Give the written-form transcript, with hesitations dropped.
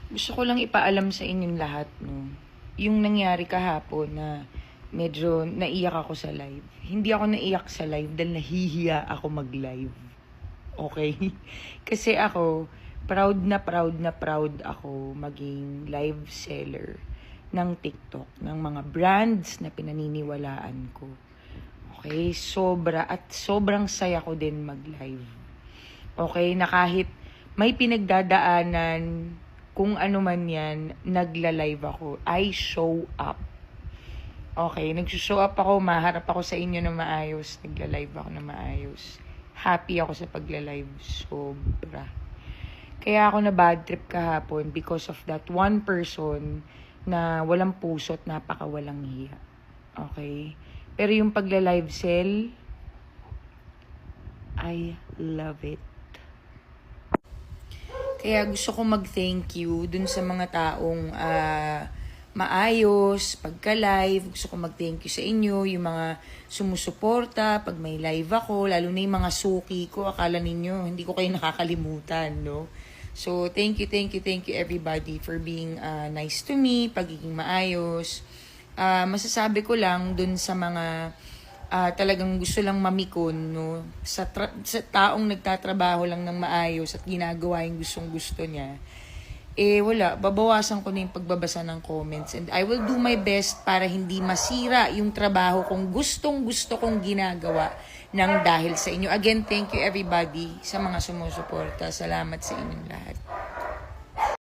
Gusto ko lang ipaalam sa inyong lahat, no? Yung nangyari kahapon na medyo naiyak ako sa live. Hindi ako naiyak sa live dahil nahihiya ako mag-live. Okay? Kasi ako, proud ako maging live seller ng TikTok, ng mga brands na pinaniniwalaan ko. Okay? Sobrang saya ko din mag-live. Okay? Na kahit may pinagdadaanan, kung ano man yan, nagla-live ako. I show up. Okay, nag-show up ako, maharap ako sa inyo na maayos, nagla-live ako na maayos. Happy ako sa pagla-live, sobra. Kaya ako na bad trip kahapon because of that one person na walang puso at napakawalang hiya. Okay? Pero yung pagla-live sell, I love it. Kaya gusto ko mag-thank you dun sa mga taong maayos, pagka-live. Gusto ko mag-thank you sa inyo, yung mga sumusuporta pag may live ako, lalo na yung mga suki ko. Akala ninyo, hindi ko kayo nakakalimutan, no? So, thank you everybody for being nice to me, pagiging maayos. Masasabi ko lang dun sa mga talagang gusto lang mamikon, no? Sa taong nagtatrabaho lang ng maayos at ginagawa yung gustong-gusto niya, wala, babawasan ko na yung pagbabasa ng comments and I will do my best para hindi masira yung trabaho kung gustong-gusto kong ginagawa ng dahil sa inyo. Again, thank you everybody sa mga sumusuporta. Salamat sa inyong lahat.